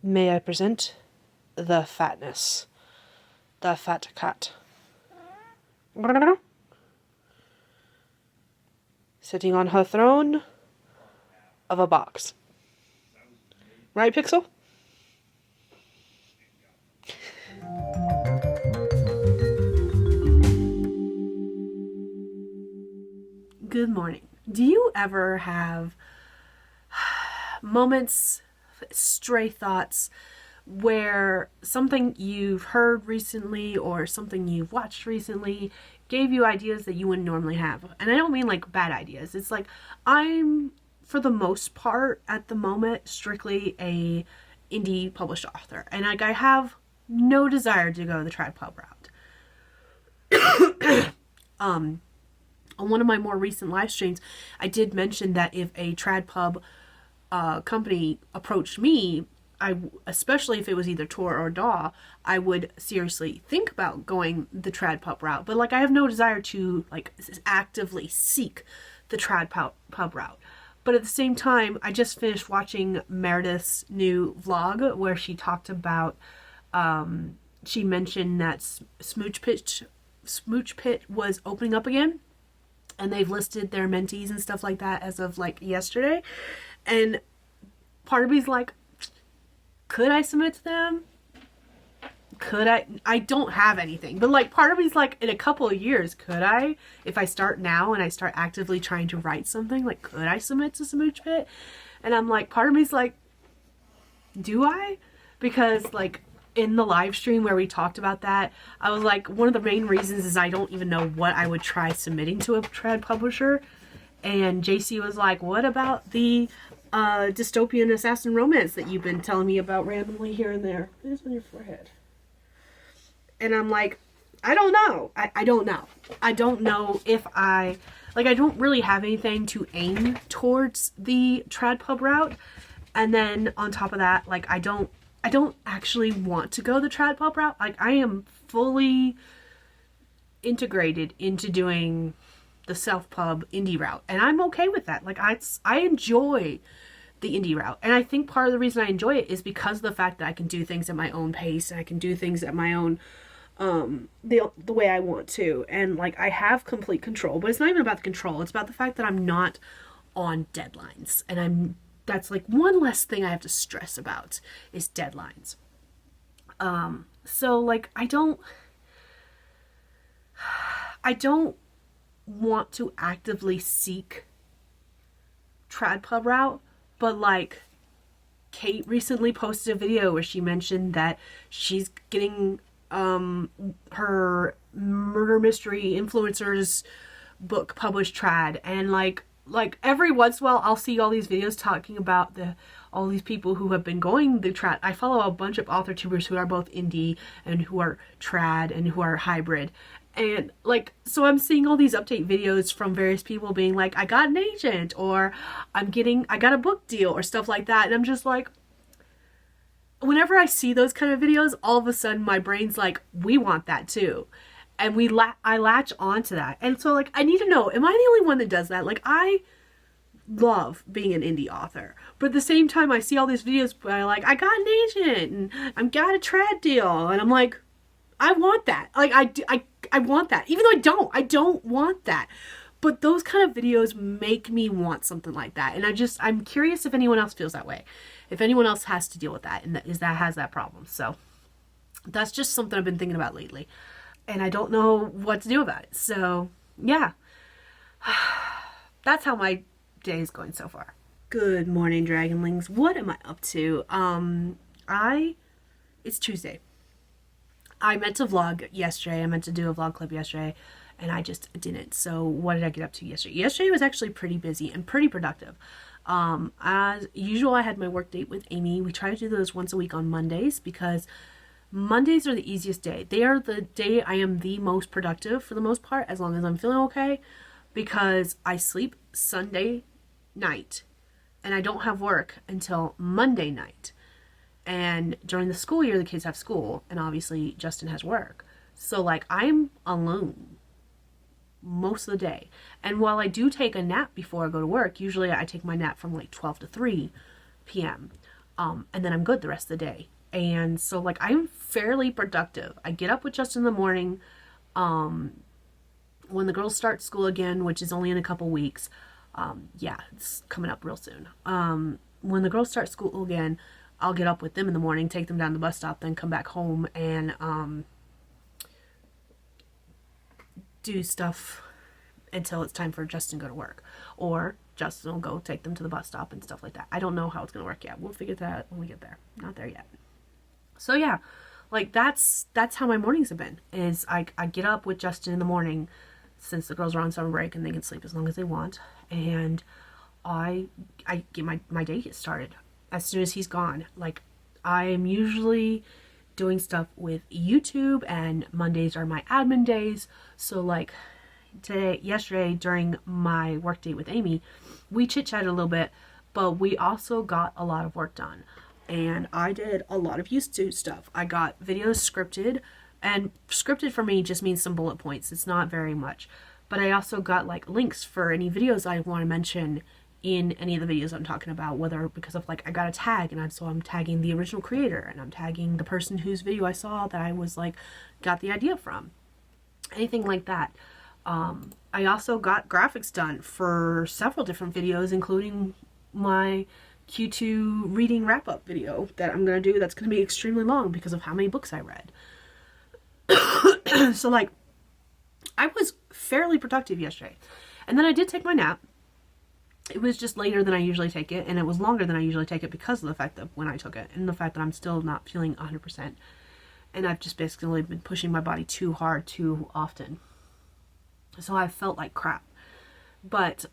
May I present the fatness, the fat cat. Sitting on her throne of a box. Right, Pixel? Good morning. Do you ever have moments, stray thoughts, where something you've heard recently or something you've watched recently gave you ideas that you wouldn't normally have? And I don't mean like bad ideas. It's like I'm, for the most part, at the moment, strictly a indie published author. And like I have no desire to go the trad pub route. On one of my more recent live streams, I did mention that if a trad pub company approached me, especially if it was either Tor or DAW, I would seriously think about going the trad pub route. But like I have no desire to like actively seek the trad pub route. But at the same time, I just finished watching Meredith's new vlog where she talked about, she mentioned that Smooch Pit was opening up again. And they've listed their mentees and stuff like that as of like yesterday. And part of me's like, could I submit to them? Could I? I don't have anything. But like part of me's like, in a couple of years, could I? If I start now and I start actively trying to write something, like could I submit to Smooch Pit? And I'm like, part of me's like, do I? Because like in the live stream where we talked about that, I was like, one of the main reasons is I don't even know what I would try submitting to a trad publisher. And JC was like, what about the dystopian assassin romance that you've been telling me about randomly here and there? It is on your forehead. And I'm like, I don't know. I don't know. I don't know if I don't really have anything to aim towards the trad pub route. And then on top of that, like I don't actually want to go the trad pub route. Like I am fully integrated into doing the self-pub indie route. And I'm okay with that. Like I enjoy the indie route. And I think part of the reason I enjoy it is because of the fact that I can do things at my own pace and I can do things at my own, the way I want to. And like I have complete control, but it's not even about the control. It's about the fact that I'm not on deadlines. And that's like one less thing I have to stress about is deadlines. So like I don't want to actively seek trad pub route, but like Kate recently posted a video where she mentioned that she's getting her murder mystery influencers book published trad, and like every once in a while I'll see all these videos talking about all these people who have been going the trad. I follow a bunch of author tubers who are both indie and who are trad and who are hybrid. And like, so I'm seeing all these update videos from various people being like, I got an agent, or I got a book deal, or stuff like that. And I'm just like, whenever I see those kind of videos, all of a sudden my brain's like, we want that too. And I latch on to that. And so like, I need to know, am I the only one that does that? Like I love being an indie author, but at the same time I see all these videos where I like, I got an agent and I've got a trad deal. And I'm like, I want that. Like I want that. Even though I don't want that. But those kind of videos make me want something like that. And I'm curious if anyone else feels that way. If anyone else has to deal with that and has that problem. So that's just something I've been thinking about lately. And I don't know what to do about it. So yeah, that's how my day is going so far. Good morning, Dragonlings. What am I up to? It's Tuesday. I meant to vlog yesterday. I meant to do a vlog clip yesterday, and I just didn't. So what did I get up to yesterday? Yesterday was actually pretty busy and pretty productive. As usual, I had my work date with Amy. We try to do those once a week on Mondays because Mondays are the easiest day. They are the day I am the most productive for the most part, as long as I'm feeling okay, because I sleep Sunday night and I don't have work until Monday night. And during the school year, the kids have school, and obviously Justin has work. So like I'm alone most of the day. And while I do take a nap before I go to work, usually I take my nap from like 12 to 3 p.m. and then I'm good the rest of the day. And so like I'm fairly productive. I get up with Justin in the morning. When the girls start school again, which is only in a couple weeks, yeah, it's coming up real soon. When the girls start school again, I'll get up with them in the morning, take them down to the bus stop, then come back home and do stuff until it's time for Justin to go to work. Or Justin will go take them to the bus stop and stuff like that. I don't know how it's going to work yet. We'll figure that out when we get there. Not there yet. So yeah, like that's how my mornings have been. Is I get up with Justin in the morning, since the girls are on summer break and they can sleep as long as they want, and I get my day get started as soon as he's gone. Like I'm usually doing stuff with YouTube, and Mondays are my admin days. So like yesterday during my work date with Amy, we chit-chatted a little bit, but we also got a lot of work done. And I did a lot of YouTube stuff. I got videos scripted, and scripted for me just means some bullet points. It's not very much. But I also got like links for any videos I want to mention in any of the videos I'm talking about, whether because of like I got a tag, and so I'm tagging the original creator, and I'm tagging the person whose video I saw that I was like got the idea from. Anything like that. I also got graphics done for several different videos, including my Q2 reading wrap-up video that I'm going to do. That's going to be extremely long because of how many books I read. So like I was fairly productive yesterday, and then I did take my nap. It was just later than I usually take it, and it was longer than I usually take it because of the fact that when I took it, and the fact that I'm still not feeling 100%, and I've just basically been pushing my body too hard too often, so I felt like crap. But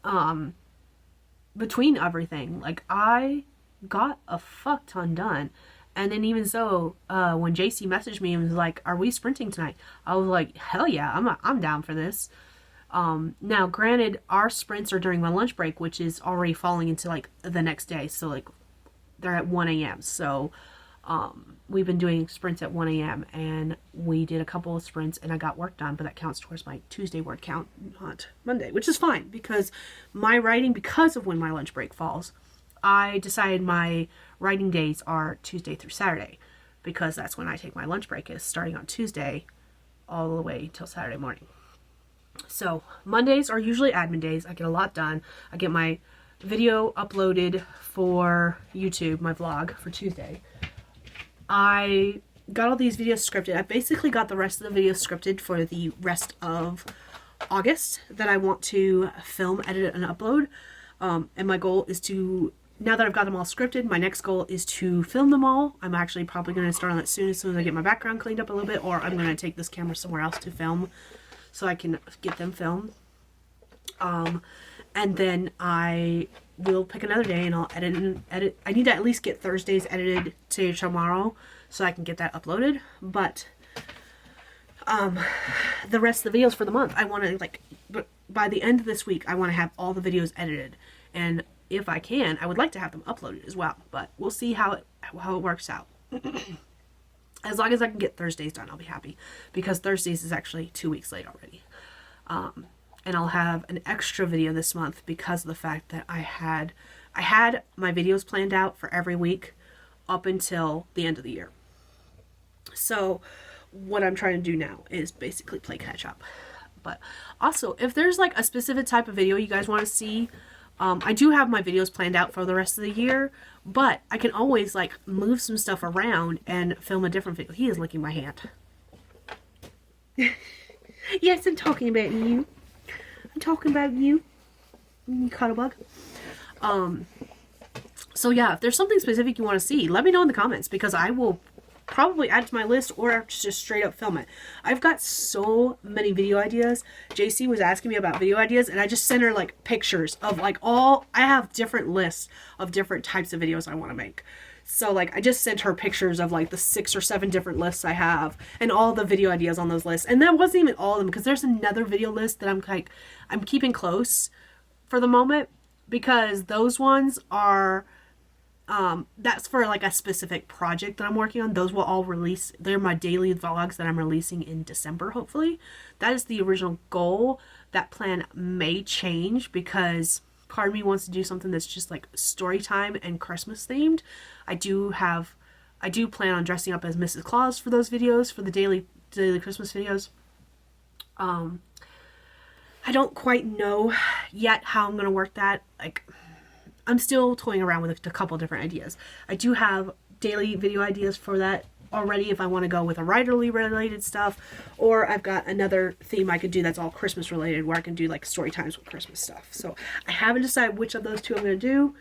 between everything, like I got a fuck ton done. And then even so, when JC messaged me and was like, "Are we sprinting tonight?" I was like, "Hell yeah, I'm down for this." Now, granted, our sprints are during my lunch break, which is already falling into like the next day. So like they're at 1 a.m. So we've been doing sprints at 1 a.m. and we did a couple of sprints and I got work done, but that counts towards my Tuesday word count, not Monday, which is fine because my writing, because of when my lunch break falls, I decided my writing days are Tuesday through Saturday because that's when I take my lunch break, is starting on Tuesday all the way till Saturday morning. So Mondays are usually admin days. I get a lot done. I get my video uploaded for YouTube, my vlog for Tuesday. I got all these videos scripted. I basically got the rest of the videos scripted for the rest of August that I want to film, edit, and upload. And my goal is to, now that I've got them all scripted, my next goal is to film them all. I'm actually probably going to start on that soon as I get my background cleaned up a little bit, or I'm going to take this camera somewhere else to film so I can get them filmed. And then I will pick another day and I'll edit. I need to at least get Thursdays edited today or tomorrow so I can get that uploaded. But the rest of the videos for the month, I want to, like, by the end of this week, I want to have all the videos edited. And if I can, I would like to have them uploaded as well. But we'll see how it works out. As long as I can get Thursdays done, I'll be happy. Because Thursdays is actually 2 weeks late already. And I'll have an extra video this month because of the fact that I had my videos planned out for every week up until the end of the year. So what I'm trying to do now is basically play catch up. But also, if there's like a specific type of video you guys want to see, I do have my videos planned out for the rest of the year, but I can always like move some stuff around and film a different video. He is licking my hand. Yes, I'm talking about you. I'm talking about you. You cuddlebug. So yeah, if there's something specific you want to see, let me know in the comments because I will probably add it to my list or just straight up film it. I've got so many video ideas. JC was asking me about video ideas and I just sent her like pictures of like I have different lists of different types of videos I want to make. So like I just sent her pictures of like the 6 or 7 different lists I have and all the video ideas on those lists. And that wasn't even all of them because there's another video list that I'm keeping close for the moment because those ones are that's for like a specific project that I'm working on. Those will all release. They're my daily vlogs that I'm releasing in December, hopefully. That is the original goal. That plan may change because part of me wants to do something that's just like story time and Christmas themed. I do plan on dressing up as Mrs. Claus for those videos, for the daily Christmas videos. I don't quite know yet how I'm going to work that. Like, I'm still toying around with a couple different ideas. I do have daily video ideas for that already if I want to go with a writerly related stuff, or I've got another theme I could do that's all Christmas related where I can do like story times with Christmas stuff. So I haven't decided which of those two I'm going to do,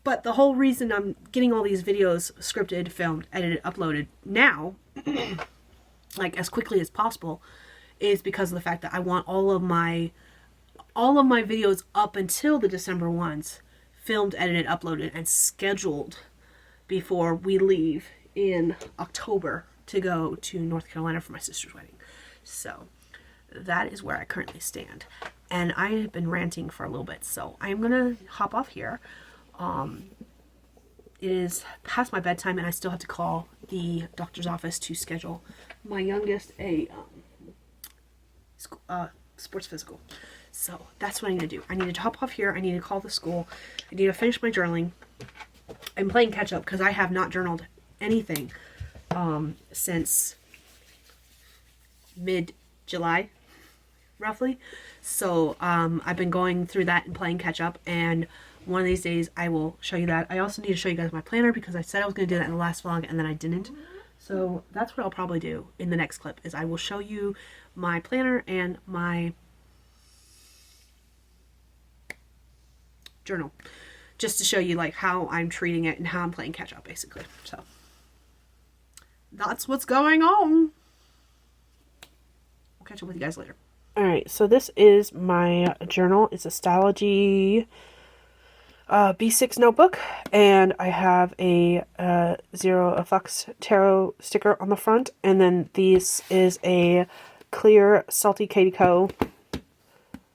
but the whole reason I'm getting all these videos scripted, filmed, edited, uploaded now, like as quickly as possible, is because of the fact that I want all of my videos up until the December ones filmed, edited, uploaded, and scheduled before we leave in October to go to North Carolina for my sister's wedding. So that is where I currently stand. And I have been ranting for a little bit, so I'm going to hop off here. It is past my bedtime and I still have to call the doctor's office to schedule my youngest a sports physical. So that's what I'm going to do. I need to hop off here. I need to call the school. I need to finish my journaling. I'm playing catch up because I have not journaled anything since mid-July, roughly. So I've been going through that and playing catch up, and one of these days I will show you that. I also need to show you guys my planner because I said I was going to do that in the last vlog and then I didn't. So that's what I'll probably do in the next clip, is I will show you my planner and my journal, just to show you like how I'm treating it and how I'm playing catch up, basically. So that's what's going on. I'll catch up with you guys later. Alright, so this is my journal. It's a Stylogy B6 notebook, and I have a Zero Flux Tarot sticker on the front, and then this is a clear Salty Katie Co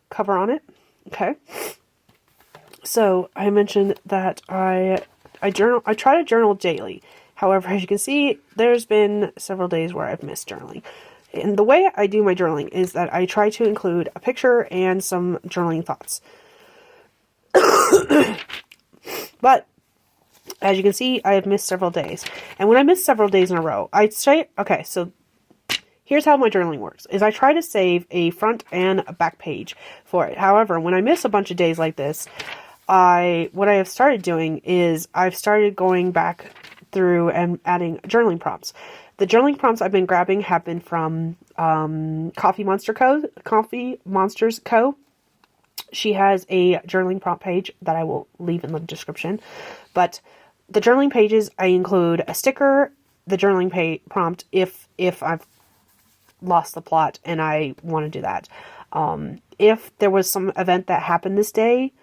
cover on it. Okay. So I mentioned that I try to journal daily. However, as you can see, there's been several days where I've missed journaling. And the way I do my journaling is that I try to include a picture and some journaling thoughts. But as you can see, I have missed several days. And when I miss several days in a row, I'd say, okay, so here's how my journaling works, is I try to save a front and a back page for it. However, when I miss a bunch of days like this, what I have started doing is I've started going back through and adding journaling prompts. The journaling prompts I've been grabbing have been from Coffee Monsters Co. She has a journaling prompt page that I will leave in the description. But the journaling pages, I include a sticker, the journaling prompt if I've lost the plot and I want to do that. If there was some event that happened this day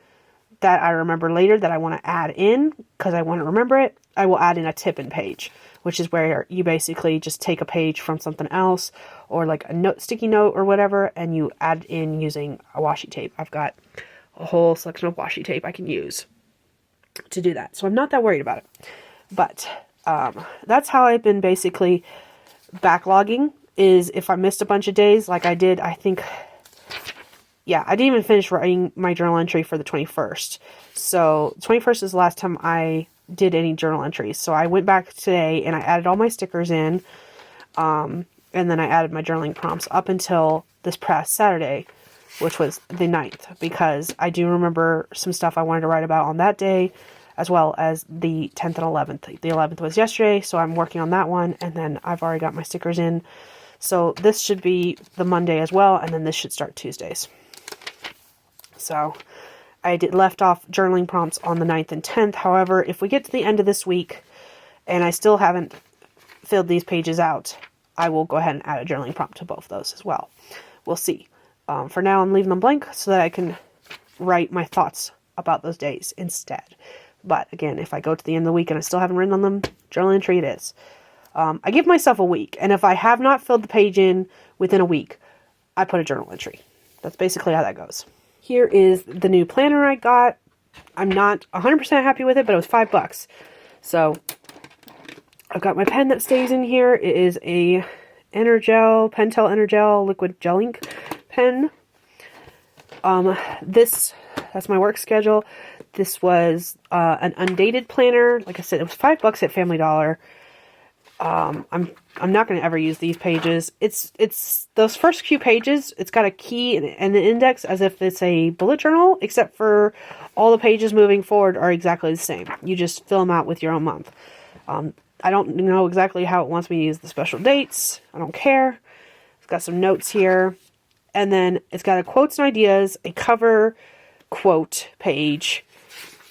that I remember later that I want to add in because I want to remember it, I will add in a tip-in page, which is where you basically just take a page from something else or like a sticky note or whatever, and you add in using a washi tape. I've got a whole selection of washi tape I can use to do that. So I'm not that worried about it. But that's how I've been basically backlogging, is if I missed a bunch of days like I did, I think... Yeah, I didn't even finish writing my journal entry for the 21st. So 21st is the last time I did any journal entries. So I went back today and I added all my stickers in. And then I added my journaling prompts up until this past Saturday, which was the 9th. Because I do remember some stuff I wanted to write about on that day, as well as the 10th and 11th. The 11th was yesterday, so I'm working on that one. And then I've already got my stickers in. So this should be the Monday as well. And then this should start Tuesdays. So I left off journaling prompts on the 9th and 10th. However, if we get to the end of this week and I still haven't filled these pages out, I will go ahead and add a journaling prompt to both those as well. We'll see. For now, I'm leaving them blank so that I can write my thoughts about those days instead. But again, if I go to the end of the week and I still haven't written on them, journal entry it is. I give myself a week, and if I have not filled the page in within a week, I put a journal entry. That's basically how that goes. Here is the new planner I got. I'm not 100% happy with it, but it was $5. So I've got my pen that stays in here. It is a Pentel Energel liquid gel ink pen. This That's my work schedule. This was an undated planner. Like I said, it was $5 at Family Dollar. I'm not going to ever use these pages. It's those first few pages. It's got a key and an index as if it's a bullet journal, except for all the pages moving forward are exactly the same. You just fill them out with your own month. I don't know exactly how it wants me to use the special dates. I don't care. It's got some notes here. And then it's got a quotes and ideas, a cover quote page,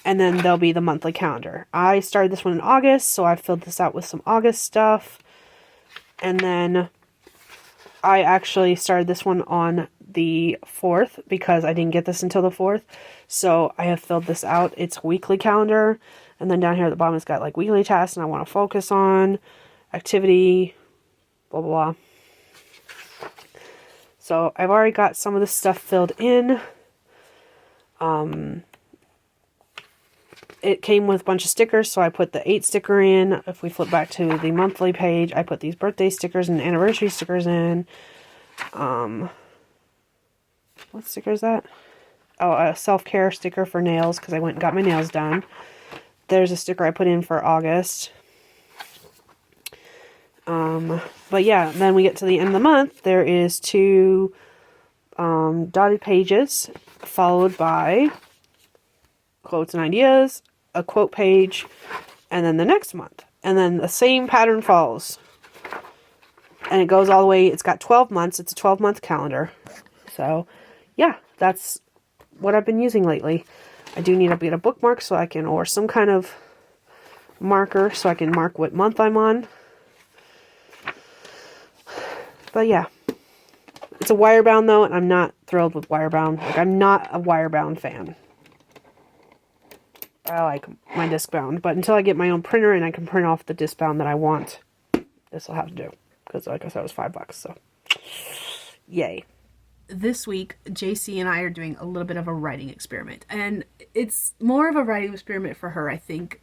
and then there'll be the monthly calendar. I started this one in August, so I filled this out with some August stuff. And then I actually started this one on the 4th because I didn't get this until the 4th. So I have filled this out. It's weekly calendar. And then down here at the bottom it's got like weekly tasks and I want to focus on, activity, blah, blah, blah. So I've already got some of this stuff filled in. It came with a bunch of stickers, so I put the 8 sticker in. If we flip back to the monthly page, I put these birthday stickers and anniversary stickers in. What sticker is that? Oh, a self-care sticker for nails, because I went and got my nails done. There's a sticker I put in for August. But yeah, then we get to the end of the month. There is 2 dotted pages, followed by quotes and ideas, a quote page, and then the next month. And then the same pattern follows. And it goes all the way, it's got 12 months. It's a 12-month calendar. So, yeah, that's what I've been using lately. I do need to get a bookmark so I can, or some kind of marker so I can mark what month I'm on. But yeah, it's a wire bound though, and I'm not thrilled with wire bound. Like, I'm not a wire bound fan. I like my disc bound, but until I get my own printer and I can print off the disc bound that I want, this will have to do. Because like I said, it was $5, so yay. This week, JC and I are doing a little bit of a writing experiment, and it's more of a writing experiment for her, I think.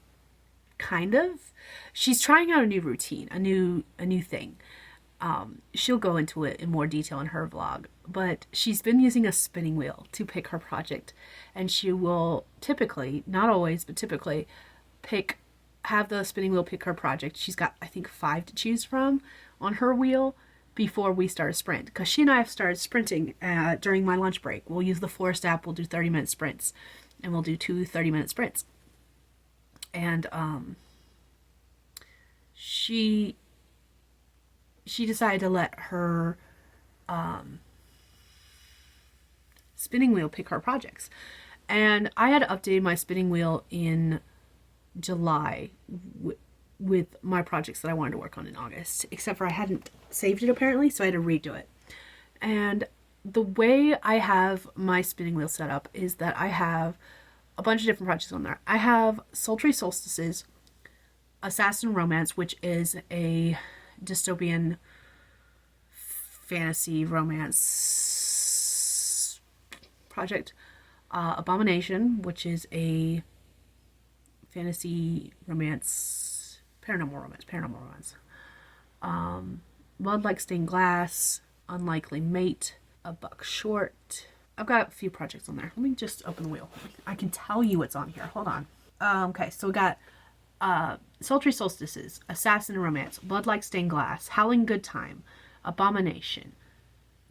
Kind of. She's trying out a new routine, a new thing. She'll go into it in more detail in her vlog, but she's been using a spinning wheel to pick her project, and she will typically, not always, but typically have the spinning wheel pick her project. She's got, I think, 5 to choose from on her wheel before we start a sprint, because she and I have started sprinting during my lunch break. We'll use the Forest app, we'll do 30-minute sprints, and we'll do 2 30-minute sprints. And she decided to let her spinning wheel pick her projects. And I had updated my spinning wheel in July with my projects that I wanted to work on in August, except for I hadn't saved it apparently, so I had to redo it. And the way I have my spinning wheel set up is that I have a bunch of different projects on there. I have Sultry Solstices, Assassin Romance, which is a dystopian fantasy romance project. Abomination, which is a fantasy romance, paranormal romance. Blood Like Stained Glass, Unlikely Mate, A Buck Short. I've got a few projects on there. Let me just open the wheel. I can tell you what's on here. Hold on. Okay, so we got Sultry Solstices, Assassin Romance, Blood Like Stained Glass, Howling Good Time, Abomination,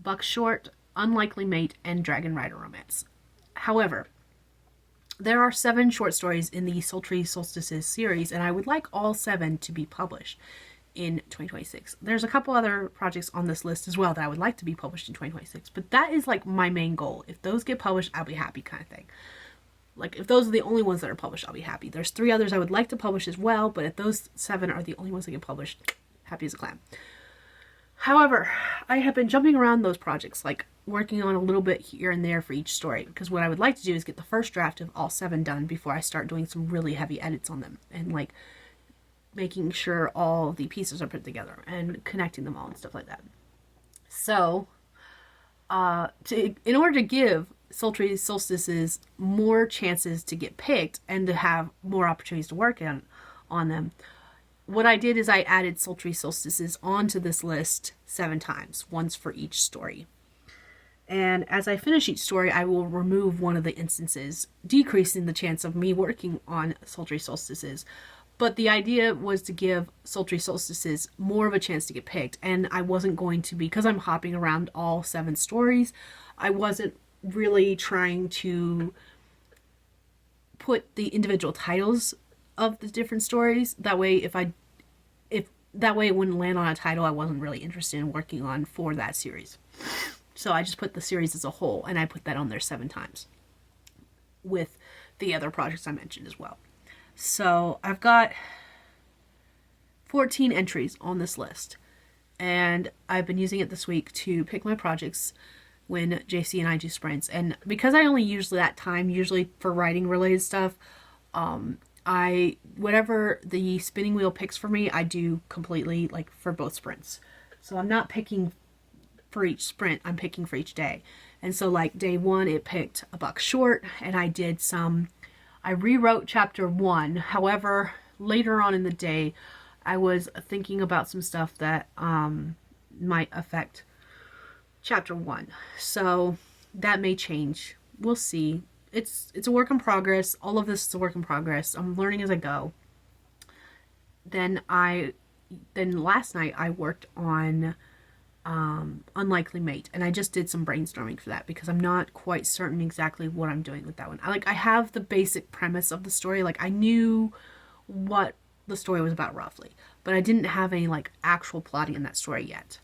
Buck Short, Unlikely Mate, and Dragon Rider Romance. However, there are 7 short stories in the Sultry Solstices series, and I would like all 7 to be published in 2026. There's a couple other projects on this list as well that I would like to be published in 2026, but that is like my main goal. If those get published, I'll be happy, kind of thing. Like, if those are the only ones that are published, I'll be happy. There's 3 others I would like to publish as well, but if those 7 are the only ones that get published, happy as a clam. However, I have been jumping around those projects, like working on a little bit here and there for each story, because what I would like to do is get the first draft of all 7 done before I start doing some really heavy edits on them, and like making sure all the pieces are put together and connecting them all and stuff like that. So, in order to give Sultry Solstices more chances to get picked and to have more opportunities to work on them, what I did is I added Sultry Solstices onto this list 7 times, once for each story. And as I finish each story, I will remove one of the instances, decreasing the chance of me working on Sultry Solstices. But the idea was to give Sultry Solstices more of a chance to get picked. And I wasn't going to, because I'm hopping around all 7 stories, I wasn't really trying to put the individual titles of the different stories. That way, if that way it wouldn't land on a title I wasn't really interested in working on for that series. So I just put the series as a whole, and I put that on there 7 times with the other projects I mentioned as well. So I've got 14 entries on this list, and I've been using it this week to pick my projects when JC and I do sprints. And because I only use that time usually for writing related stuff, whatever the spinning wheel picks for me, I do completely, like, for both sprints. So I'm not picking for each sprint, I'm picking for each day. And so, like, day 1 it picked a buck short, and I rewrote chapter 1. However, later on in the day I was thinking about some stuff that might affect chapter 1, so that may change. We'll see. It's a work in progress. All of this is a work in progress. I'm learning as I go. Then last night I worked on Unlikely Mate, and I just did some brainstorming for that because I'm not quite certain exactly what I'm doing with that one. I have the basic premise of the story. Like, I knew what the story was about roughly, but I didn't have any, like, actual plotting in that story yet.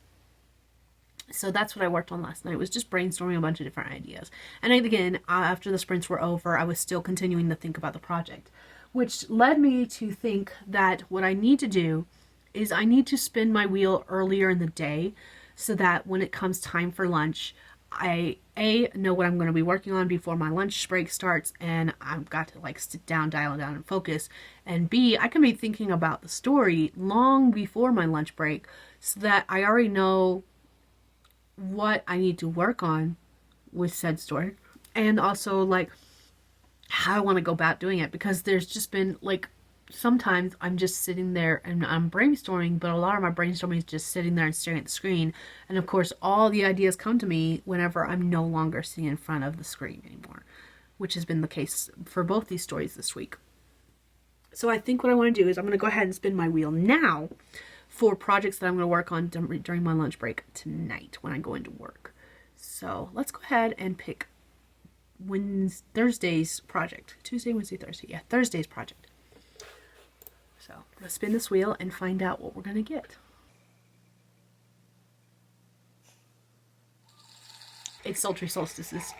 So that's what I worked on last night. It was just brainstorming a bunch of different ideas. And again, after the sprints were over, I was still continuing to think about the project, which led me to think that what I need to do is I need to spin my wheel earlier in the day so that when it comes time for lunch, I know what I'm going to be working on before my lunch break starts, and I've got to, like, sit down, dial down, and focus. And B, I can be thinking about the story long before my lunch break so that I already know what I need to work on with said story, and also, like, how I want to go about doing it, because there's just been, like, sometimes I'm just sitting there and I'm brainstorming, but a lot of my brainstorming is just sitting there and staring at the screen, and of course all the ideas come to me whenever I'm no longer sitting in front of the screen anymore, which has been the case for both these stories this week. So I think what I want to do is I'm going to go ahead and spin my wheel now for projects that I'm going to work on during my lunch break tonight when I go into work. So let's go ahead and pick Thursday's project. Tuesday, Wednesday, Thursday. Yeah, Thursday's project. So I'm going to spin this wheel and find out what we're going to get. It's Sultry Solstices.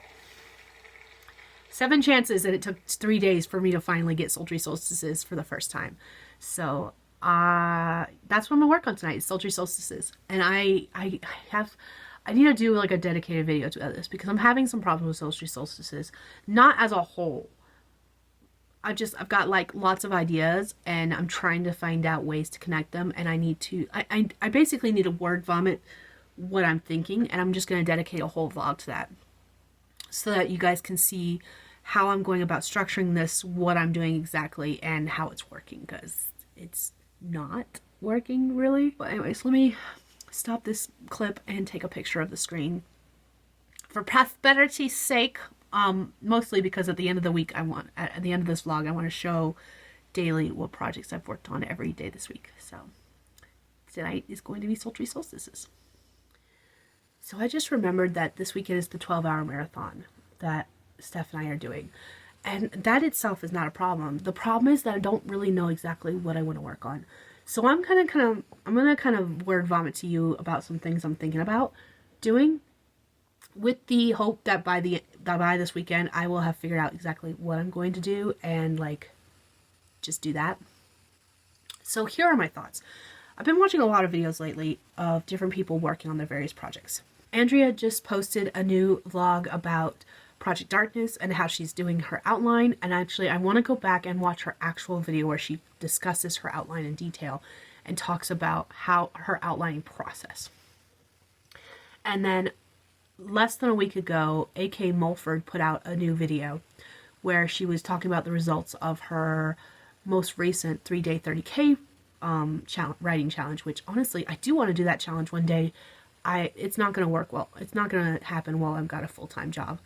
7 chances, and it took 3 days for me to finally get Sultry Solstices for the first time. So that's what I'm gonna work on tonight, is Sultry Solstices. And I need to do, like, a dedicated video to this because I'm having some problems with Sultry Solstices. Not as a whole. I've got, like, lots of ideas, and I'm trying to find out ways to connect them, and I basically need to word vomit what I'm thinking, and I'm just gonna dedicate a whole vlog to that so that you guys can see how I'm going about structuring this, what I'm doing exactly, and how it's working, because it's not working really. But anyways, let me stop this clip and take a picture of the screen for prosperity's sake, mostly because at the end of the week at the end of this vlog I want to show daily what projects I've worked on every day this week. So tonight is going to be Sultry Solstices. So I just remembered that this weekend is the 12-hour marathon that Steph and I are doing. And that itself is not a problem. The problem is that I don't really know exactly what I want to work on. So I'm gonna kind of word vomit to you about some things I'm thinking about doing, with the hope that by this weekend I will have figured out exactly what I'm going to do and, like, just do that. So here are my thoughts. I've been watching a lot of videos lately of different people working on their various projects. Andrea just posted a new vlog about Project Darkness and how she's doing her outline, and actually I want to go back and watch her actual video where she discusses her outline in detail and talks about how her outlining process. And then less than a week ago, A.K. Mulford put out a new video where she was talking about the results of her most recent 3-day 30K writing challenge, which honestly I do want to do that challenge one day. it's not going to work well. It's not going to happen while I've got a full-time job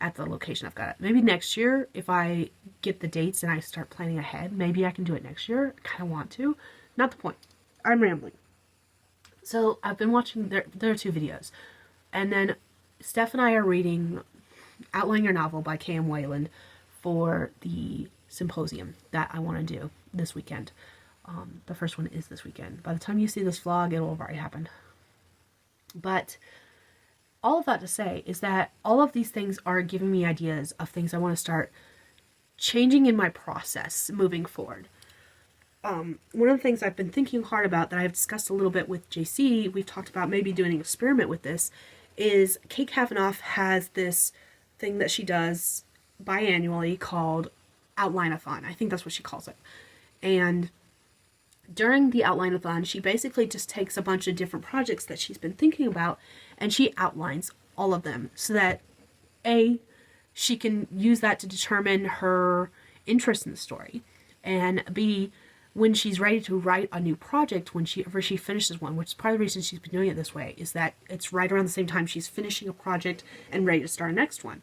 at the location I've got it. Maybe next year, if I get the dates and I start planning ahead, maybe I can do it next year. I kind of want to. Not the point. I'm rambling. So I've been watching their two videos. And then Steph and I are reading Outline Your Novel by K.M. Wayland for the symposium that I want to do this weekend. The first one is this weekend. By the time you see this vlog, it will have already happened. But all of that to say is that all of these things are giving me ideas of things I want to start changing in my process moving forward. One of the things I've been thinking hard about that I've discussed a little bit with JC, we've talked about maybe doing an experiment with this, is Kate Kavanaugh has this thing that she does biannually called Outline-a-thon. I think that's what she calls it. And during the Outline-a-thon, she basically just takes a bunch of different projects that she's been thinking about and she outlines all of them so that A, she can use that to determine her interest in the story, and B, when she's ready to write a new project, whenever she finishes one, which is part of the reason she's been doing it this way, is that it's right around the same time she's finishing a project and ready to start a next one.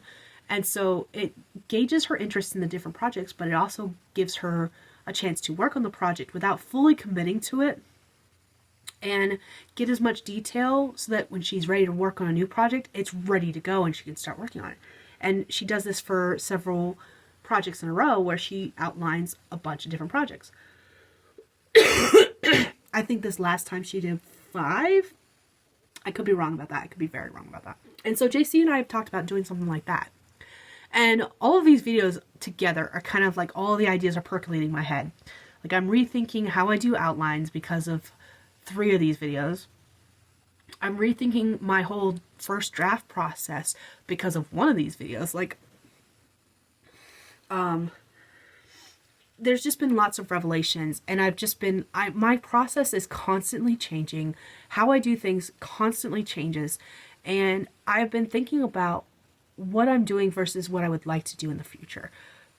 And so it gauges her interest in the different projects, but it also gives her a chance to work on the project without fully committing to it and get as much detail so that when she's ready to work on a new project, it's ready to go and she can start working on it. And she does this for several projects in a row where she outlines a bunch of different projects. I think this last time she did 5. I could be wrong about that. I could be very wrong about that. And so JC and I have talked about doing something like that. And all of these videos together are kind of like all the ideas are percolating in my head. Like I'm rethinking how I do outlines because of 3 of these videos. I'm rethinking my whole first draft process because of one of these videos. Like, there's just been lots of revelations, and my process is constantly changing. How I do things constantly changes, and I've been thinking about what I'm doing versus what I would like to do in the future,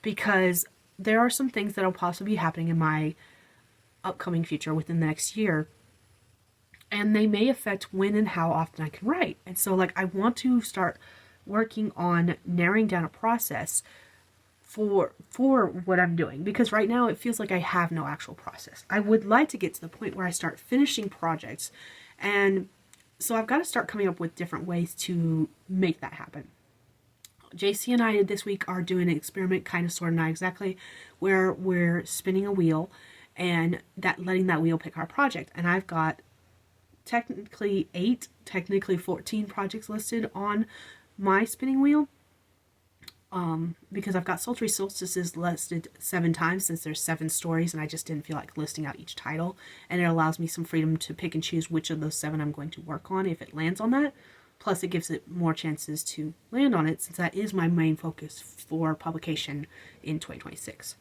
because there are some things that will possibly be happening in my upcoming future within the next year, and they may affect when and how often I can write. And so like I want to start working on narrowing down a process for what I'm doing, because right now it feels like I have no actual process. I would like to get to the point where I start finishing projects, and so I've got to start coming up with different ways to make that happen. JC and I this week are doing an experiment, kind of, sort of, not exactly, where we're spinning a wheel and letting that wheel pick our project. And I've got technically 8, technically 14 projects listed on my spinning wheel. Because I've got Sultry Solstices listed 7 times since there's 7 stories, and I just didn't feel like listing out each title. And it allows me some freedom to pick and choose which of those 7 I'm going to work on if it lands on that. Plus, it gives it more chances to land on it, since that is my main focus for publication in 2026.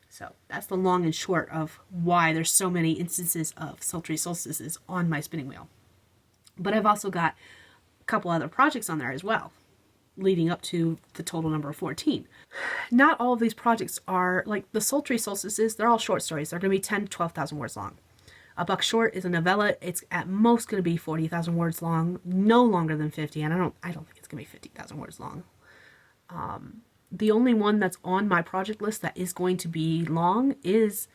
So that's the long and short of why there's so many instances of Sultry Solstices on my spinning wheel. But I've also got a couple other projects on there as well, leading up to the total number of 14. Not all of these projects are, like the Sultry Solstices, they're all short stories. They're going to be 10 to 12,000 words long. A Buck Short is a novella. It's at most going to be 40,000 words long, no longer than 50, and I don't think it's going to be 50,000 words long. The only one that's on my project list that is going to be long is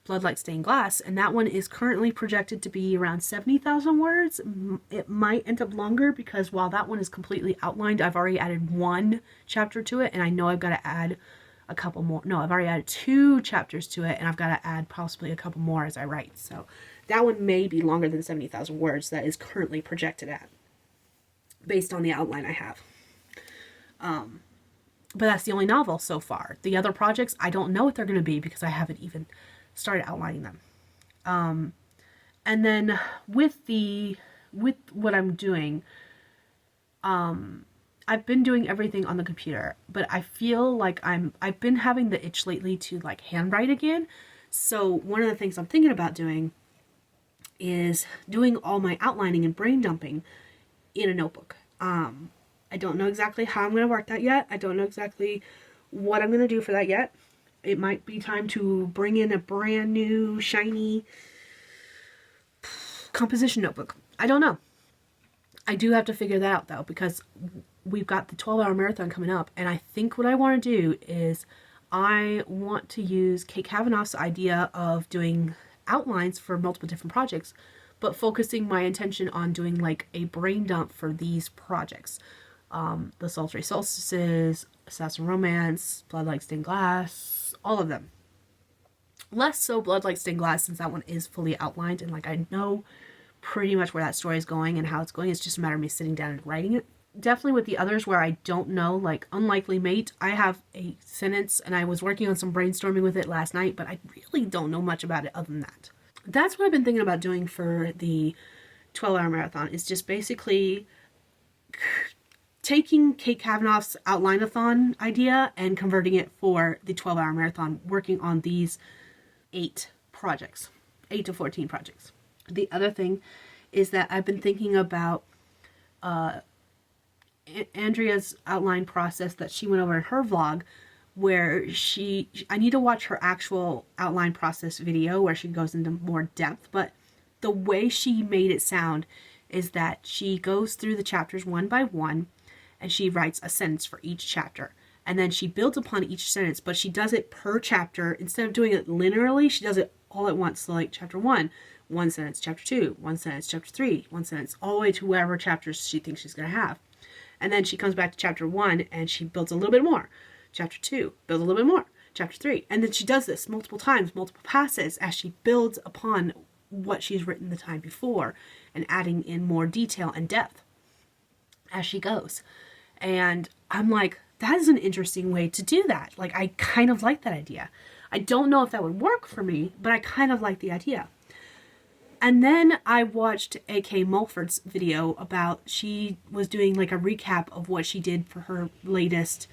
Blood Like Stained Glass, and that one is currently projected to be around 70,000 words. It might end up longer, because while that one is completely outlined, I've already added 1 chapter to it, and I know I've got to add a couple more. No, I've already added 2 chapters to it, and I've got to add possibly a couple more as I write. So that one may be longer than 70,000 words that is currently projected at, based on the outline I have. But that's the only novel so far. The other projects, I don't know what they're going to be, because I haven't even started outlining them. And then with what I'm doing, I've been doing everything on the computer, but I feel like I've been having the itch lately to like handwrite again. So one of the things I'm thinking about doing is doing all my outlining and brain dumping in a notebook. I don't know exactly how I'm going to work that yet. I don't know exactly what I'm going to do for that yet. It might be time to bring in a brand new, shiny composition notebook. I don't know. I do have to figure that out though, because we've got the 12-hour marathon coming up, and I think what I want to do is I want to use Kate Kavanaugh's idea of doing outlines for multiple different projects, but focusing my attention on doing like a brain dump for these projects. The Sultry Solstices, Assassin Romance, Blood Like Stained Glass, all of them. Less so Blood Like Stained Glass, since that one is fully outlined and like I know pretty much where that story is going and how it's going. It's just a matter of me sitting down and writing it. Definitely with the others where I don't know, like Unlikely Mate, I have a sentence and I was working on some brainstorming with it last night, but I really don't know much about it other than that. That's what I've been thinking about doing for the 12-hour marathon, is just basically taking Kate Kavanaugh's outline-a-thon idea and converting it for the 12-hour marathon, working on these 8 projects, 8 to 14 projects. The other thing is that I've been thinking about Andrea's outline process that she went over in her vlog, where I need to watch her actual outline process video where she goes into more depth, but the way she made it sound is that she goes through the chapters one by one and she writes a sentence for each chapter. And then she builds upon each sentence, but she does it per chapter. Instead of doing it linearly, she does it all at once. So like chapter 1, one sentence, chapter 2, one sentence, chapter 3, one sentence, all the way to whatever chapters she thinks she's going to have. And then she comes back to chapter 1 and she builds a little bit more. Chapter 2, builds a little bit more. Chapter 3. And then she does this multiple times, multiple passes, as she builds upon what she's written the time before and adding in more detail and depth as she goes. And I'm like, that is an interesting way to do that. Like, I kind of like that idea. I don't know if that would work for me, but I kind of like the idea. And then I watched A.K. Mulford's video about, she was doing like a recap of what she did for her latest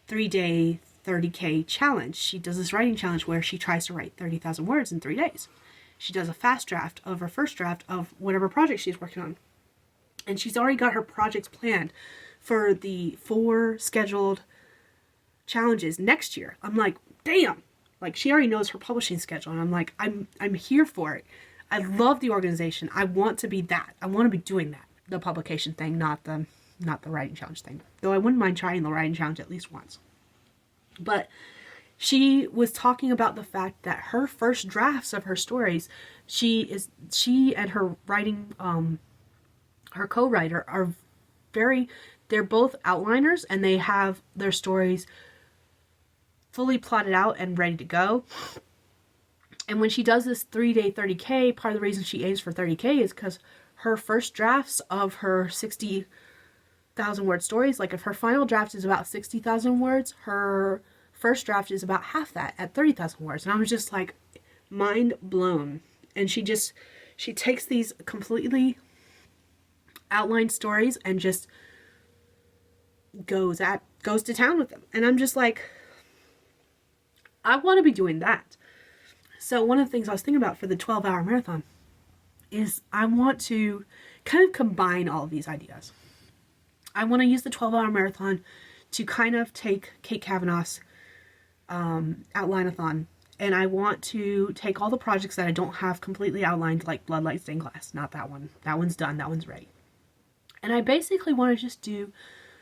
3-day 30K challenge. She does this writing challenge where she tries to write 30,000 words in 3 days. She does a fast draft of her first draft of whatever project she's working on. And she's already got her projects planned for the 4 scheduled challenges next year. I'm like, damn! Like, she already knows her publishing schedule, and I'm like, I'm here for it. I love the organization. I want to be that. I want to be doing that. The publication thing, not the writing challenge thing. Though I wouldn't mind trying the writing challenge at least once. But she was talking about the fact that her first drafts of her stories, she and her writing, her co-writer are they're both outliners, and they have their stories fully plotted out and ready to go. And when she does this 3-day 30K, part of the reason she aims for 30K is because her first drafts of her 60,000 word stories, like if her final draft is about 60,000 words, her first draft is about half that at 30,000 words. And I was just like, mind blown. And she takes these completely outlined stories and just goes to town with them. And I'm just like, I want to be doing that. So one of the things I was thinking about for the 12-hour marathon is I want to kind of combine all of these ideas. I want to use the 12-hour marathon to kind of take Kate Kavanaugh's outline-a-thon, and I want to take all the projects that I don't have completely outlined, like Blood Like Stained Glass. Not that one. That one's done. That one's ready. And I basically want to just do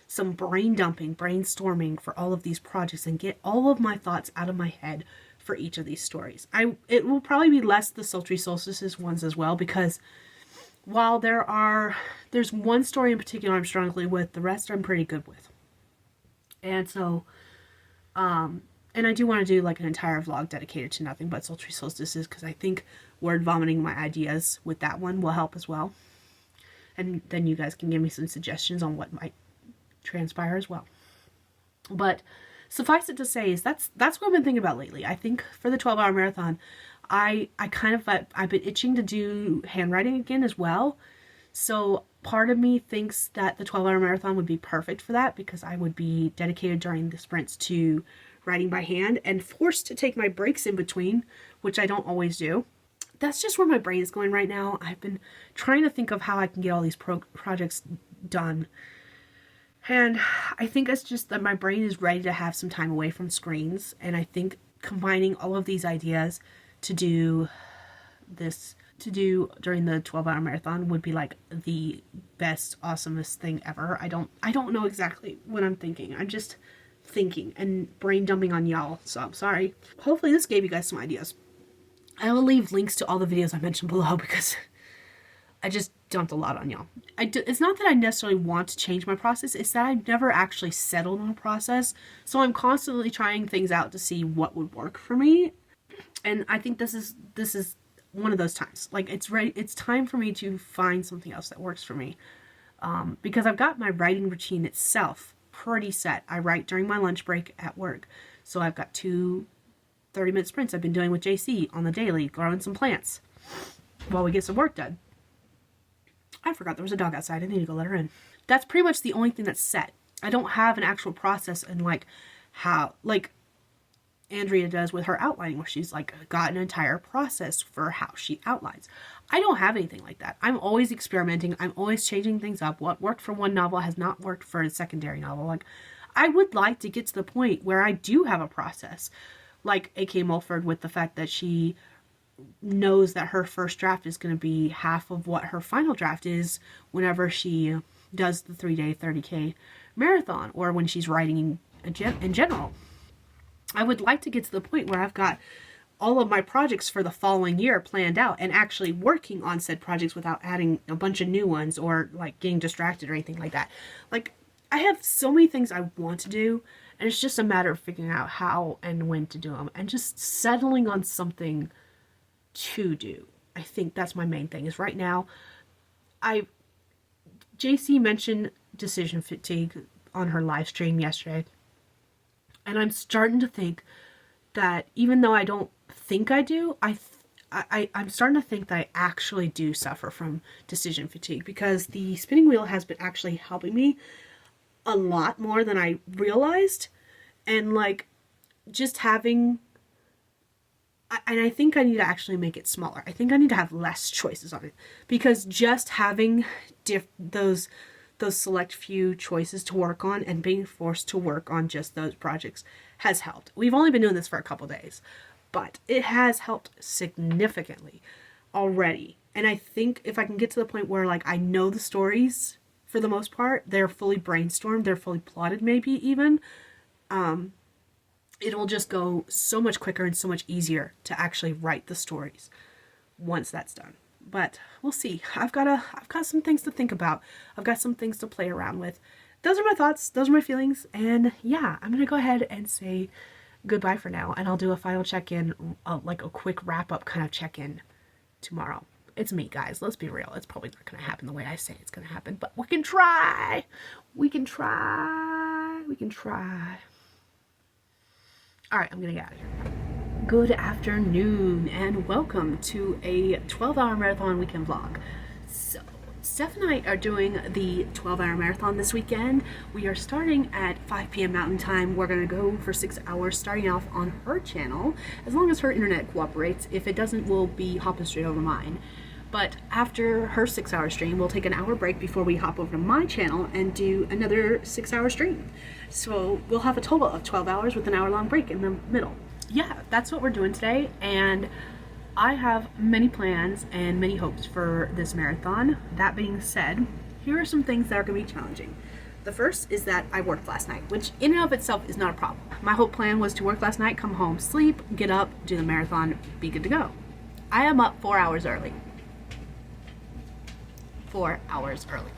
some brain dumping, brainstorming for all of these projects and get all of my thoughts out of my head for each of these stories. It will probably be less the Sultry Solstices ones as well, because while there's one story in particular I'm struggling with, the rest I'm pretty good with. And so, and I do want to do like an entire vlog dedicated to nothing but Sultry Solstices, because I think word vomiting my ideas with that one will help as well. And then you guys can give me some suggestions on what might transpire as well. But suffice it to say is that's what I've been thinking about lately. I think for the 12-hour marathon, I've been itching to do handwriting again as well. So part of me thinks that the 12-hour marathon would be perfect for that, because I would be dedicated during the sprints to writing by hand and forced to take my breaks in between, which I don't always do. That's just where my brain is going right now. I've been trying to think of how I can get all these projects done. And I think it's just that my brain is ready to have some time away from screens. And I think combining all of these ideas to do this to do during the 12-hour marathon would be like the best, awesomest thing ever. I don't know exactly what I'm thinking. I'm just thinking and brain dumping on y'all, so I'm sorry. Hopefully this gave you guys some ideas. I will leave links to all the videos I mentioned below because I just dumped a lot on y'all. It's not that I necessarily want to change my process, it's that I've never actually settled on a process, so I'm constantly trying things out to see what would work for me. And I think this is one of those times. Like, it's time for me to find something else that works for me. Because I've got my writing routine itself pretty set. I write during my lunch break at work. So I've got 2 30-minute sprints I've been doing with JC on the daily, growing some plants while we get some work done. I forgot there was a dog outside. I need to go let her in. That's pretty much the only thing that's set. I don't have an actual process and like how, like Andrea does with her outlining, where she's like got an entire process for how she outlines. I don't have anything like that. I'm always experimenting. I'm always changing things up. What worked for one novel has not worked for a secondary novel. Like, I would like to get to the point where I do have a process, like A.K. Mulford, with the fact that she knows that her first draft is going to be half of what her final draft is whenever she does the 3-day 30K marathon, or when she's writing in general. I would like to get to the point where I've got all of my projects for the following year planned out and actually working on said projects without adding a bunch of new ones or like getting distracted or anything like that. Like, I have so many things I want to do, and it's just a matter of figuring out how and when to do them and just settling on something to do. I think that's my main thing. Is right now, JC mentioned decision fatigue on her live stream yesterday, and I'm starting to think that even though I don't think I do, I'm starting to think that I actually do suffer from decision fatigue, because the spinning wheel has been actually helping me a lot more than I realized. And like, just having, and I think I need to actually make it smaller. I think I need to have less choices on it, because just having those select few choices to work on and being forced to work on just those projects has helped. We've only been doing this for a couple days, but it has helped significantly already. And I think if I can get to the point where like I know the stories for the most part, they're fully brainstormed, they're fully plotted, maybe even, it'll just go so much quicker and so much easier to actually write the stories once that's done. But we'll see. I've got some things to think about. I've got some things to play around with. Those are my thoughts. Those are my feelings. And yeah, I'm going to go ahead and say goodbye for now. And I'll do a final check-in, like a quick wrap-up kind of check-in tomorrow. It's me, guys. Let's be real. It's probably not going to happen the way I say it's going to happen. But we can try. We can try. We can try. All right, I'm going to get out of here. Good afternoon and welcome to a 12-hour marathon weekend vlog. So, Steph and I are doing the 12-hour marathon this weekend. We are starting at 5 p.m. Mountain Time. We're going to go for 6 hours, starting off on her channel, as long as her internet cooperates. If it doesn't, we'll be hopping straight over to mine. But after her 6-hour stream, we'll take an hour break before we hop over to my channel and do another 6-hour stream. So we'll have a total of 12 hours with an hour-long break in the middle. Yeah, that's what we're doing today, and I have many plans and many hopes for this marathon. That being said, here are some things that are going to be challenging. The first is that I worked last night, which in and of itself is not a problem. My whole plan was to work last night, come home, sleep, get up, do the marathon, be good to go. I am up 4 hours early. 4 hours early.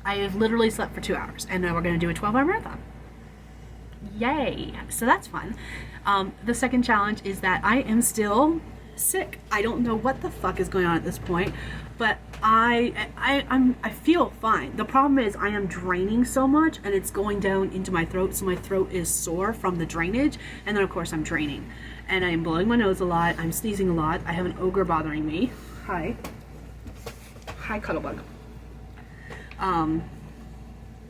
I have literally slept for 2 hours, and now we're going to do a 12-hour marathon. Yay! So that's fun. The second challenge is that I am still sick. I don't know what the fuck is going on at this point, but I feel fine. The problem is I am draining so much, and it's going down into my throat, so my throat is sore from the drainage, and then of course I'm draining. And I'm blowing my nose a lot, I'm sneezing a lot, I have an ogre bothering me. Hi, Cuddlebug.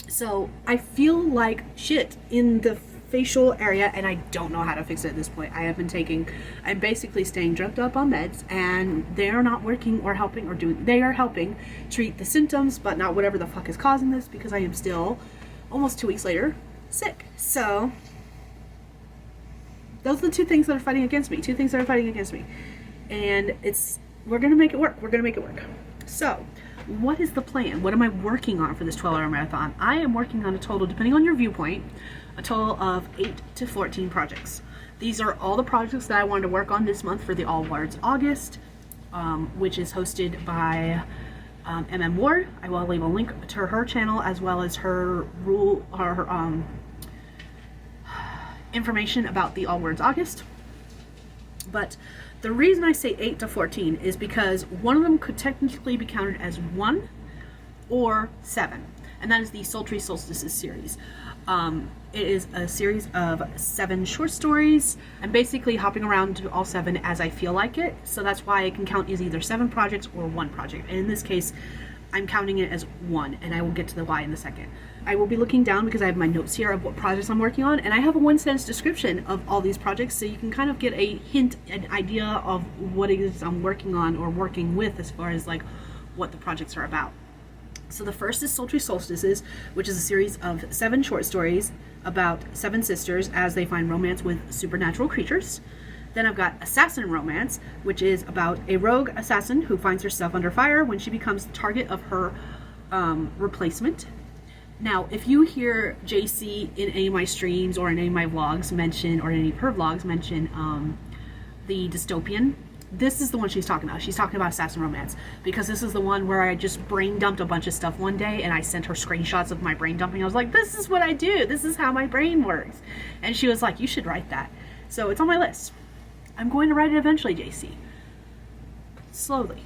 So I feel like shit in the facial area, and I don't know how to fix it at this point. I'm basically staying drugged up on meds, and they are not working or helping they are helping treat the symptoms, but not whatever the fuck is causing this, because I am still, almost 2 weeks later, sick. So those are the two things that are fighting against me. And we're gonna make it work. We're gonna make it work. So, what is the plan? What am I working on for this 12-hour marathon? I am working on a total, depending on your viewpoint, a total of 8 to 14 projects. These are all the projects that I wanted to work on this month for the All Words August, which is hosted by MM Ward. I will leave a link to her channel as well as her information about the All Words August. But the reason I say 8 to 14 is because one of them could technically be counted as 1 or 7, and that is the Sultry Solstices series. It is a series of 7 short stories. I'm basically hopping around to all 7 as I feel like it, so that's why I can count as either 7 projects or 1 project. And in this case, I'm counting it as 1, and I will get to the why in a second. I will be looking down because I have my notes here of what projects I'm working on, and I have a 1-sentence description of all these projects, so you can kind of get a hint, an idea of what it is I'm working on or working with as far as like what the projects are about. So the first is Sultry Solstices, which is a series of 7 short stories about 7 sisters as they find romance with supernatural creatures. Then I've got Assassin Romance, which is about a rogue assassin who finds herself under fire when she becomes the target of her replacement. Now, if you hear JC in any of my streams or in any of my vlogs mention, or in any of her vlogs mention the dystopian, this is the one she's talking about. She's talking about Assassin Romance, because this is the one where I just brain dumped a bunch of stuff one day and I sent her screenshots of my brain dumping. I was like, this is what I do. This is how my brain works. And she was like, you should write that. So it's on my list. I'm going to write it eventually, JC. Slowly.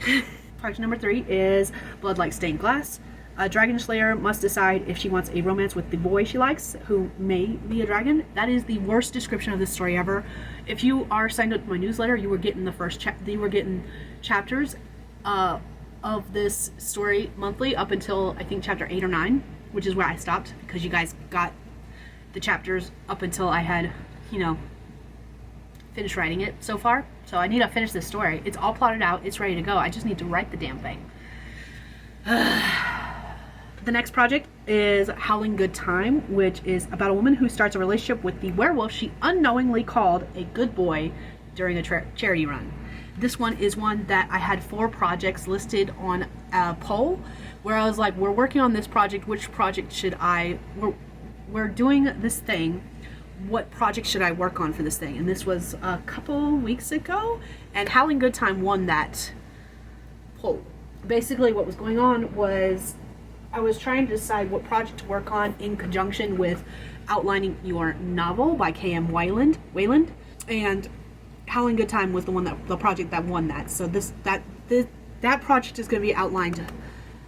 Project number 3 is Blood Like Stained Glass. A dragon slayer must decide if she wants a romance with the boy she likes, who may be a dragon. That is the worst description of this story ever. If you are signed up to my newsletter, you were getting the first you were getting chapters of this story monthly up until I think chapter 8 or 9, which is where I stopped, because you guys got the chapters up until I had, finished writing it so far. So I need to finish this story. It's all plotted out. It's ready to go. I just need to write the damn thing. The next project is Howling Good Time, which is about a woman who starts a relationship with the werewolf she unknowingly called a good boy during a charity run. This one is one that I had 4 projects listed on a poll, where I was like, we're working on this project, which project should we're doing this thing, what project should I work on for this thing? And this was a couple weeks ago, and Howling Good Time won that poll. Basically what was going on was I was trying to decide what project to work on in conjunction with outlining your novel by K.M. Wayland, and Howling Good Time was the project that won that. So that project is going to be outlined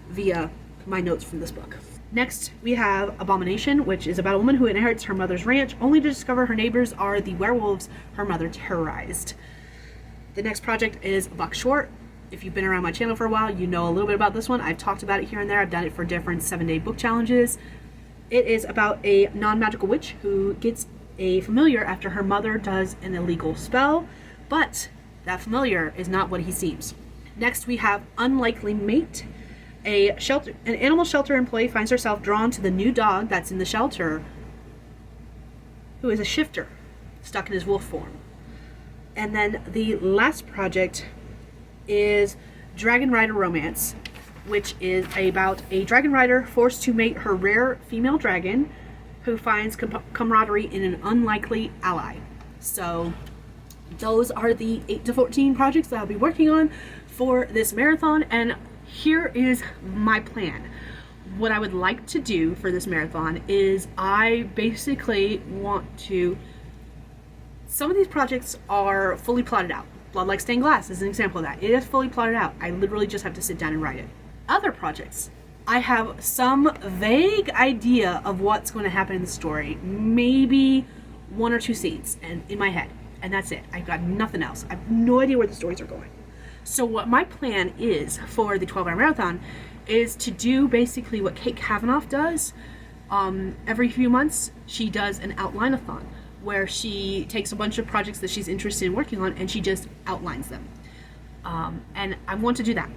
via my notes from this book. Next, we have Abomination, which is about a woman who inherits her mother's ranch, only to discover her neighbors are the werewolves her mother terrorized. The next project is Buck Short. If you've been around my channel for a while, you know a little bit about this one. I've talked about it here and there. I've done it for different 7-day book challenges. It is about a non-magical witch who gets a familiar after her mother does an illegal spell, but that familiar is not what he seems. Next, we have Unlikely Mate. An animal shelter employee finds herself drawn to the new dog that's in the shelter, who is a shifter, stuck in his wolf form. And then the last project is Dragon Rider Romance, which is about a dragon rider forced to mate her rare female dragon, who finds camaraderie in an unlikely ally. So those are the 8 to 14 projects that I'll be working on for this marathon, and here is my plan. What I would like to do for this marathon is I basically want to... Some of these projects are fully plotted out. Blood Like Stained Glass is an example of that. It is fully plotted out. I literally just have to sit down and write it. Other projects, I have some vague idea of what's going to happen in the story. Maybe 1 or 2 scenes in my head. And that's it. I've got nothing else. I have no idea where the stories are going. So what my plan is for the 12-hour marathon is to do basically what Kate Kavanaugh does. Every few months, she does an outline-a-thon, where she takes a bunch of projects that she's interested in working on and she just outlines them. And I want to do that.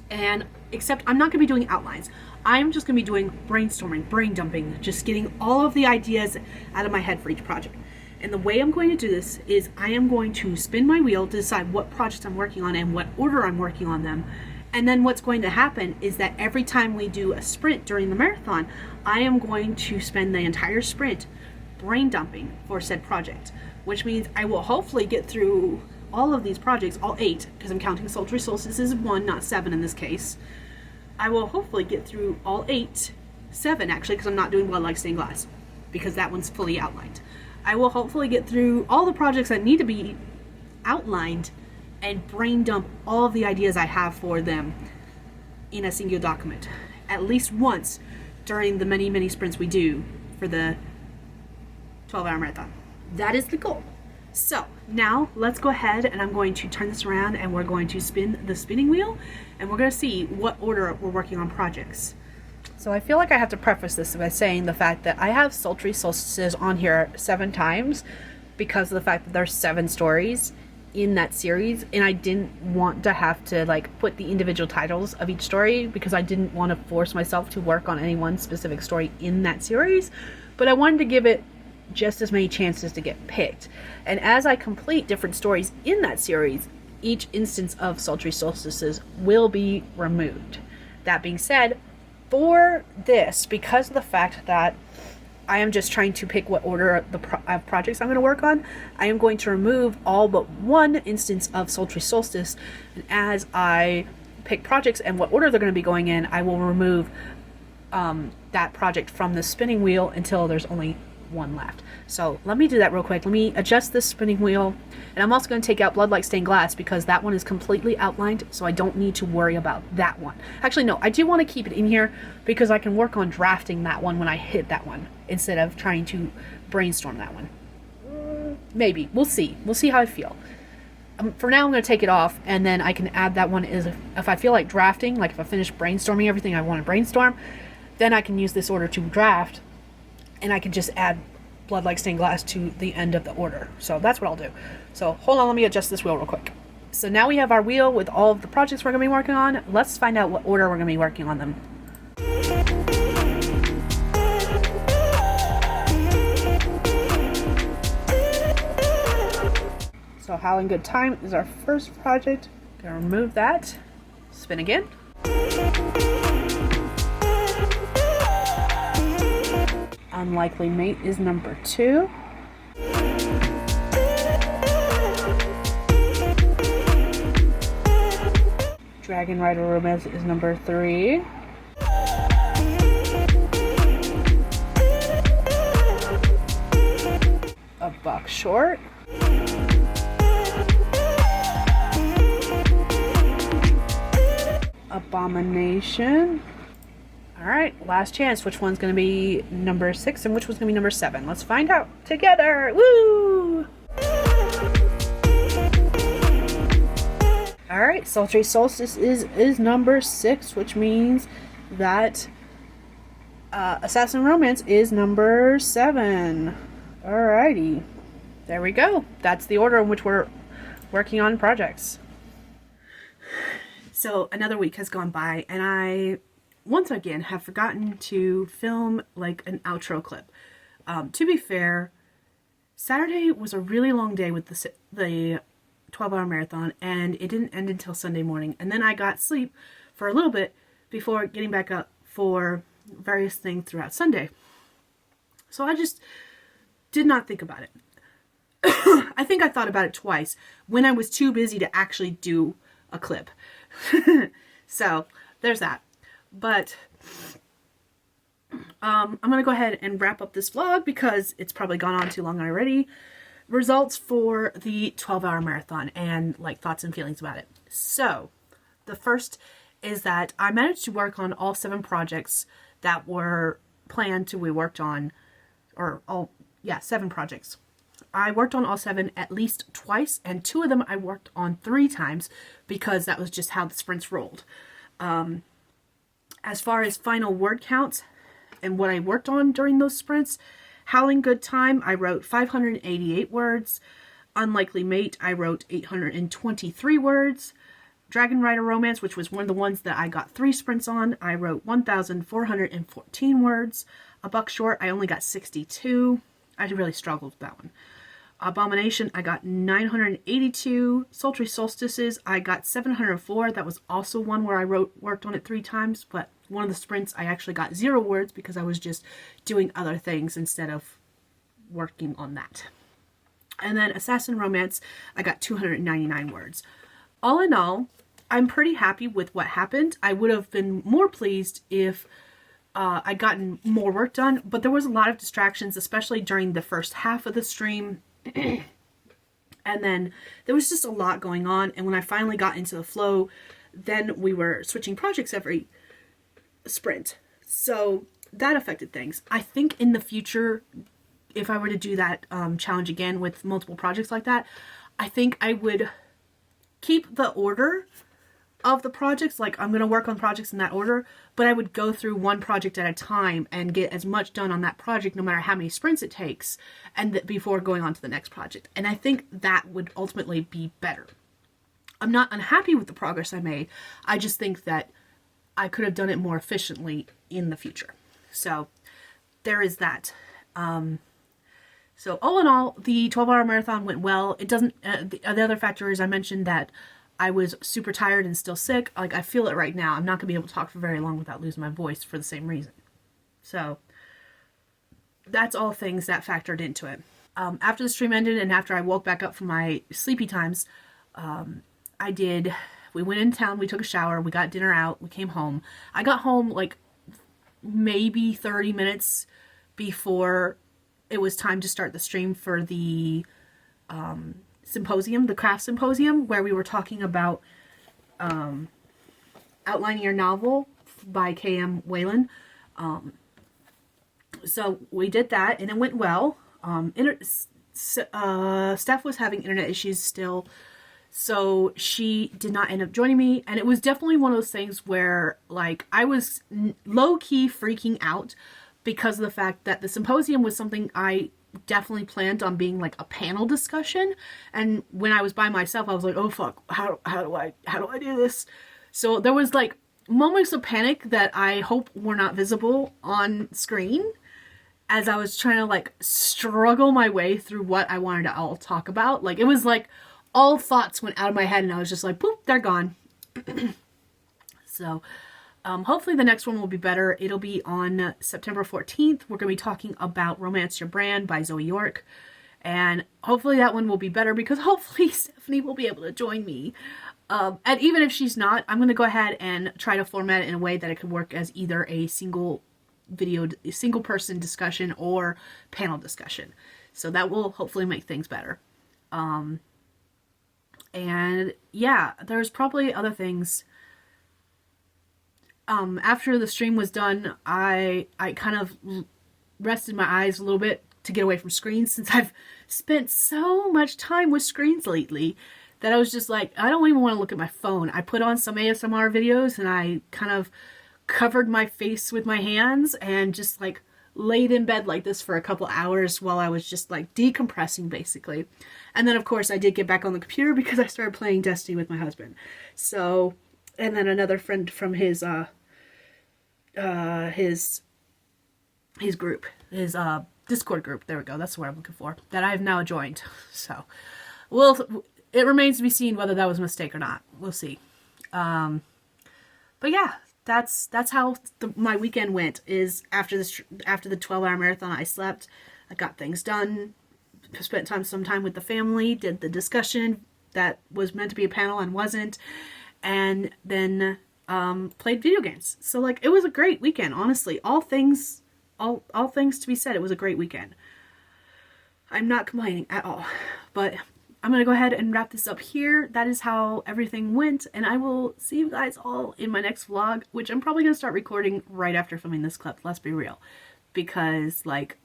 And except I'm not going to be doing outlines. I'm just going to be doing brainstorming, brain dumping, just getting all of the ideas out of my head for each project. And the way I'm going to do this is I am going to spin my wheel to decide what projects I'm working on and what order I'm working on them. And then what's going to happen is that every time we do a sprint during the marathon, I am going to spend the entire sprint brain dumping for said project, which means I will hopefully get through all of these projects, all 8, because I'm counting Sultry Solstices as 1, not 7 in this case. I will hopefully get through all 8, 7 actually, because I'm not doing Blood Like Stained Glass, because that one's fully outlined. I will hopefully get through all the projects that need to be outlined and brain dump all of the ideas I have for them in a single document, at least once during the many sprints we do for the 12-hour marathon. That is the goal. So now let's go ahead and I'm going to turn this around and we're going to spin the spinning wheel and we're going to see what order we're working on projects. So I feel like I have to preface this by saying the fact that I have Sultry Solstices on here 7 times because of the fact that there's 7 stories in that series, and I didn't want to have to like put the individual titles of each story because I didn't want to force myself to work on any one specific story in that series, but I wanted to give it just as many chances to get picked. And as I complete different stories in that series, each instance of Sultry Solstices will be removed. That being said, for this, because of the fact that I am just trying to pick what order of projects I'm going to work on, I am going to remove all but one instance of Sultry Solstice. And as I pick projects and what order they're going to be going in, I will remove that project from the spinning wheel until there's only one left. So let me do that real quick. Let me adjust this spinning wheel, and I'm also going to take out Blood Like Stained Glass because that one is completely outlined, so I don't need to worry about that one. Actually, no, I do want to keep it in here because I can work on drafting that one when I hit that one instead of trying to brainstorm that one. Maybe. We'll see. We'll see how I feel. For now, I'm going to take it off, and then I can add that one if I feel like drafting, like if I finish brainstorming everything I want to brainstorm, then I can use this order to draft, and I can just add Blood Like Stained Glass to the end of the order. So that's what I'll do. So hold on, let me adjust this wheel real quick. So now we have our wheel with all of the projects we're going to be working on. Let's find out what order we're going to be working on them. So Howling Good Time is our first project. Gonna remove that. Spin again. Unlikely Mate is number 2. Dragon Rider Romance is number 3. A Buck Short. Abomination. Alright, last chance. Which one's going to be number 6 and which one's going to be number 7? Let's find out together. Woo! Alright, Sultry Solstice is number 6, which means that Assassin Romance is number 7. Alrighty. There we go. That's the order in which we're working on projects. So another week has gone by, and I once again have forgotten to film like an outro clip. To be fair, Saturday was a really long day with the 12-hour marathon, and it didn't end until Sunday morning. And then I got sleep for a little bit before getting back up for various things throughout Sunday. So I just did not think about it. I think I thought about it twice when I was too busy to actually do a clip. So there's that. But I'm going to go ahead and wrap up this vlog because it's probably gone on too long already. Results for the 12-hour marathon and like thoughts and feelings about it. So the first is that I managed to work on all 7 projects that were planned to be worked on, or 7 projects. I worked on all 7 at least twice, and 2 of them I worked on 3 times because that was just how the sprints rolled. As far as final word counts and what I worked on during those sprints, Howling Good Time, I wrote 588 words. Unlikely Mate, I wrote 823 words. Dragon Rider Romance, which was one of the ones that I got 3 sprints on, I wrote 1,414 words. A Buck Short, I only got 62. I really struggled with that one. Abomination, I got 982. Sultry Solstices, I got 704. That was also one where I worked on it 3 times, but one of the sprints I actually got 0 words because I was just doing other things instead of working on that. And then Assassin Romance, I got 299 words. All in all, I'm pretty happy with what happened. I would have been more pleased if I'd gotten more work done, but there was a lot of distractions, especially during the first half of the stream. And then there was just a lot going on, and when I finally got into the flow, then we were switching projects every sprint. So that affected things. I think in the future, if I were to do that challenge again with multiple projects like that, I think I would keep the order of the projects. Like, I'm going to work on projects in that order, but I would go through one project at a time and get as much done on that project, no matter how many sprints it takes, and before going on to the next project. And I think that would ultimately be better. I'm not unhappy with the progress I made. I just think that I could have done it more efficiently in the future. So there is that. So all in all, the 12-hour marathon went well. It doesn't, the other factor is I mentioned that I was super tired and still sick. Like, I feel it right now. I'm not going to be able to talk for very long without losing my voice for the same reason. So that's all things that factored into it. After the stream ended and after I woke back up from my sleepy times, we went in town, we took a shower, we got dinner out, we came home. I got home like maybe 30 minutes before it was time to start the stream for the symposium, the craft symposium, where we were talking about outlining your novel by K.M. Whalen. So we did that, and it went well. Steph was having internet issues still, so she did not end up joining me, and it was definitely one of those things where, like, I was low-key freaking out because of the fact that the symposium was something I definitely planned on being like a panel discussion, and when I was by myself, I was like, oh fuck, how do I do this? So there was like moments of panic that I hope were not visible on screen as I was trying to like struggle my way through what I wanted to all talk about. Like, it was like all thoughts went out of my head and I was just like, boop, they're gone. So hopefully the next one will be better. It'll be on September 14th. We're going to be talking about Romance Your Brand by Zoe York. And hopefully that one will be better because hopefully Stephanie will be able to join me. And even if she's not, I'm going to go ahead and try to format it in a way that it could work as either a single person discussion or panel discussion. So that will hopefully make things better. And yeah, there's probably other things. After the stream was done, I kind of rested my eyes a little bit to get away from screens, since I've spent so much time with screens lately that I was just like, I don't even want to look at my phone. I put on some ASMR videos and I kind of covered my face with my hands and just like laid in bed like this for a couple hours while I was just like decompressing, basically. And then of course I did get back on the computer because I started playing Destiny with my husband. So, and then another friend from his group, his Discord group, there we go, that's what I'm looking for, that I've now joined. So it remains to be seen whether that was a mistake or not. We'll see. But yeah, that's how my weekend went. Is after the 12-hour marathon, I slept, I got things done, spent some time with the family, did the discussion that was meant to be a panel and wasn't, and then played video games. So like, it was a great weekend, honestly. All things to be said, it was a great weekend. I'm not complaining at all. But I'm gonna go ahead and wrap this up here. That is how everything went, and I will see you guys all in my next vlog, which I'm probably gonna start recording right after filming this clip, let's be real, because like,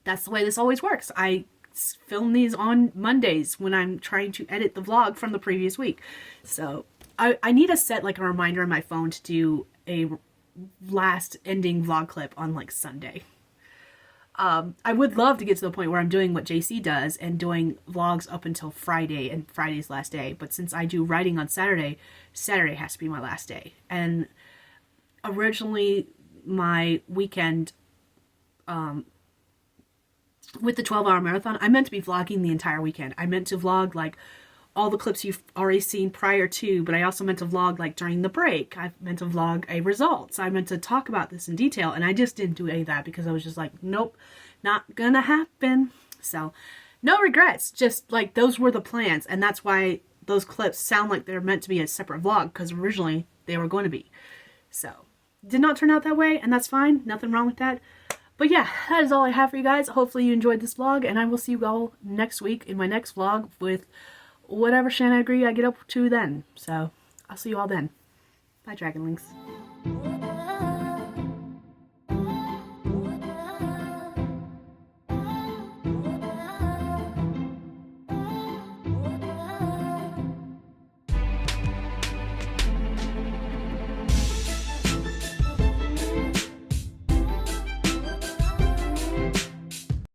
that's the way this always works. I film these on Mondays when I'm trying to edit the vlog from the previous week. So I need to set like a reminder on my phone to do a last ending vlog clip on like Sunday. I would love to get to the point where I'm doing what JC does and doing vlogs up until Friday and Friday's last day. But since I do writing on Saturday, Saturday has to be my last day. And originally my weekend with the 12-hour marathon, I meant to be vlogging the entire weekend. I meant to vlog like all the clips you've already seen prior to, but I also meant to vlog like during the break. I meant to vlog a results. I meant to talk about this in detail, and I just didn't do any of that because I was just like, nope, not gonna happen. So no regrets, just like those were the plans, and that's why those clips sound like they're meant to be a separate vlog, because originally they were going to be. So did not turn out that way, and that's fine, nothing wrong with that. But yeah, that is all I have for you guys. Hopefully you enjoyed this vlog, and I will see you all next week in my next vlog with whatever shenanigans I get up to then. So I'll see you all then. Bye, Dragonlings.